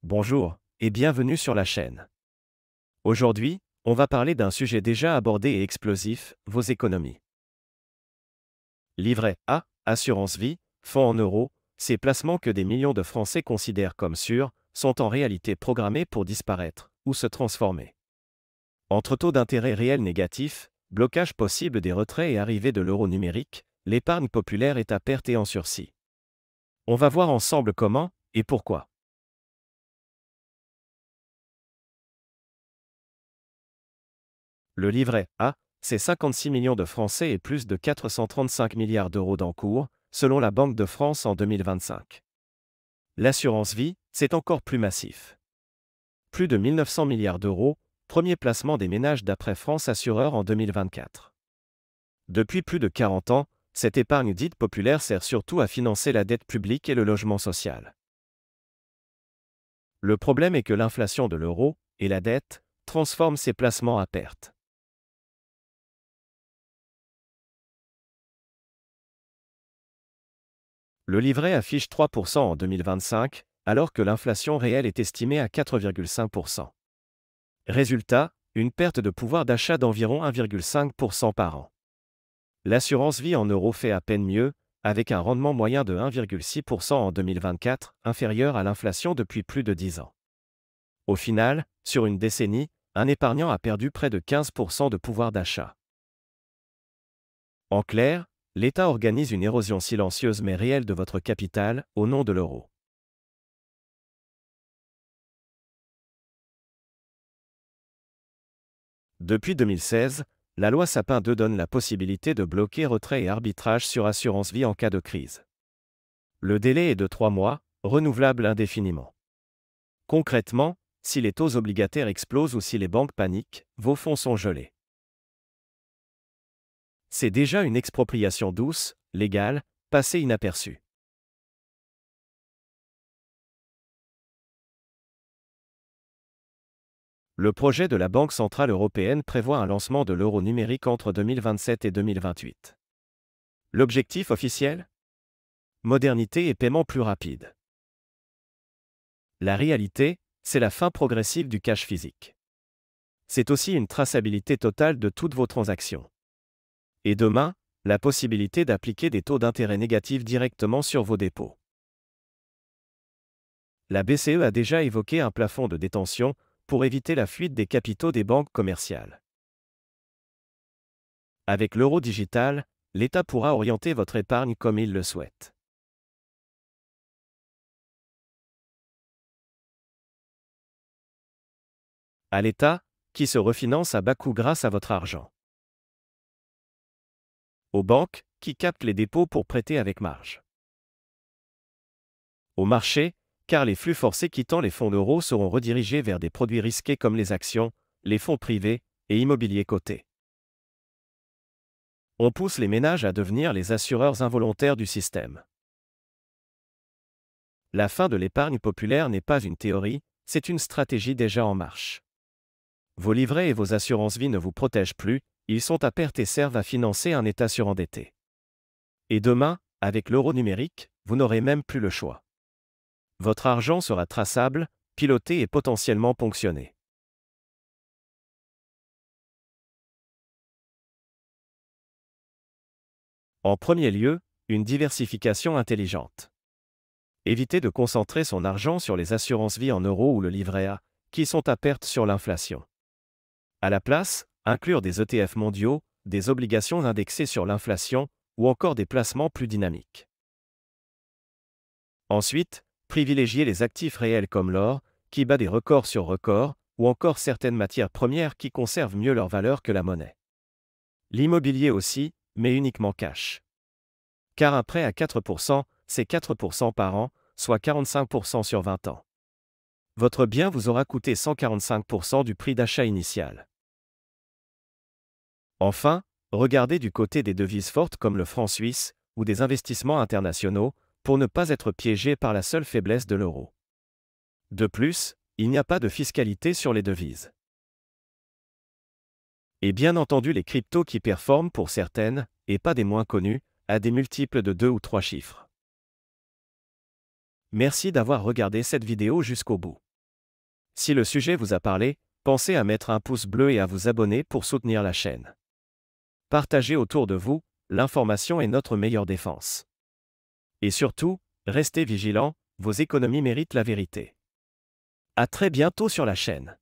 Bonjour, et bienvenue sur la chaîne. Aujourd'hui, on va parler d'un sujet déjà abordé et explosif, vos économies. Livret A, assurance vie, fonds en euros, ces placements que des millions de Français considèrent comme sûrs, sont en réalité programmés pour disparaître, ou se transformer. Entre taux d'intérêt réels négatifs, blocage possible des retraits et arrivée de l'euro numérique, l'épargne populaire est à perte et en sursis. On va voir ensemble comment, et pourquoi. Le livret A, c'est 56 millions de Français et plus de 435 milliards d'euros d'encours, selon la Banque de France en 2025. L'assurance vie, c'est encore plus massif. Plus de 1900 milliards d'euros, premier placement des ménages d'après France Assureur en 2024. Depuis plus de 40 ans, cette épargne dite populaire sert surtout à financer la dette publique et le logement social. Le problème est que l'inflation de l'euro, et la dette, transforment ces placements à perte. Le livret affiche 3% en 2025, alors que l'inflation réelle est estimée à 4,5%. Résultat, une perte de pouvoir d'achat d'environ 1,5% par an. L'assurance vie en euros fait à peine mieux, avec un rendement moyen de 1,6% en 2024, inférieur à l'inflation depuis plus de 10 ans. Au final, sur une décennie, un épargnant a perdu près de 15% de pouvoir d'achat. En clair, l'État organise une érosion silencieuse mais réelle de votre capital, au nom de l'euro. Depuis 2016, la loi Sapin 2 donne la possibilité de bloquer retrait et arbitrage sur assurance vie en cas de crise. Le délai est de 3 mois, renouvelable indéfiniment. Concrètement, si les taux obligataires explosent ou si les banques paniquent, vos fonds sont gelés. C'est déjà une expropriation douce, légale, passée inaperçue. Le projet de la Banque centrale européenne prévoit un lancement de l'euro numérique entre 2027 et 2028. L'objectif officiel ? Modernité et paiement plus rapide. La réalité, c'est la fin progressive du cash physique. C'est aussi une traçabilité totale de toutes vos transactions. Et demain, la possibilité d'appliquer des taux d'intérêt négatifs directement sur vos dépôts. La BCE a déjà évoqué un plafond de détention pour éviter la fuite des capitaux des banques commerciales. Avec l'euro digital, l'État pourra orienter votre épargne comme il le souhaite. À l'État, qui se refinance à bas coût grâce à votre argent. Aux banques, qui captent les dépôts pour prêter avec marge. Au marché, car les flux forcés quittant les fonds d'euros seront redirigés vers des produits risqués comme les actions, les fonds privés et immobiliers cotés. On pousse les ménages à devenir les assureurs involontaires du système. La fin de l'épargne populaire n'est pas une théorie, c'est une stratégie déjà en marche. Vos livrets et vos assurances vie ne vous protègent plus, ils sont à perte et servent à financer un État surendetté. Et demain, avec l'euro numérique, vous n'aurez même plus le choix. Votre argent sera traçable, piloté et potentiellement ponctionné. En premier lieu, une diversification intelligente. Évitez de concentrer son argent sur les assurances vie en euros ou le livret A, qui sont à perte sur l'inflation. À la place, inclure des ETF mondiaux, des obligations indexées sur l'inflation, ou encore des placements plus dynamiques. Ensuite, privilégiez les actifs réels comme l'or, qui bat des records sur records, ou encore certaines matières premières qui conservent mieux leur valeur que la monnaie. L'immobilier aussi, mais uniquement cash. Car un prêt à 4%, c'est 4% par an, soit 45% sur 20 ans. Votre bien vous aura coûté 145% du prix d'achat initial. Enfin, regardez du côté des devises fortes comme le franc suisse, ou des investissements internationaux, pour ne pas être piégé par la seule faiblesse de l'euro. De plus, il n'y a pas de fiscalité sur les devises. Et bien entendu les cryptos qui performent pour certaines, et pas des moins connues, à des multiples de 2 ou 3 chiffres. Merci d'avoir regardé cette vidéo jusqu'au bout. Si le sujet vous a parlé, pensez à mettre un pouce bleu et à vous abonner pour soutenir la chaîne. Partagez autour de vous, l'information est notre meilleure défense. Et surtout, restez vigilants, vos économies méritent la vérité. À très bientôt sur la chaîne.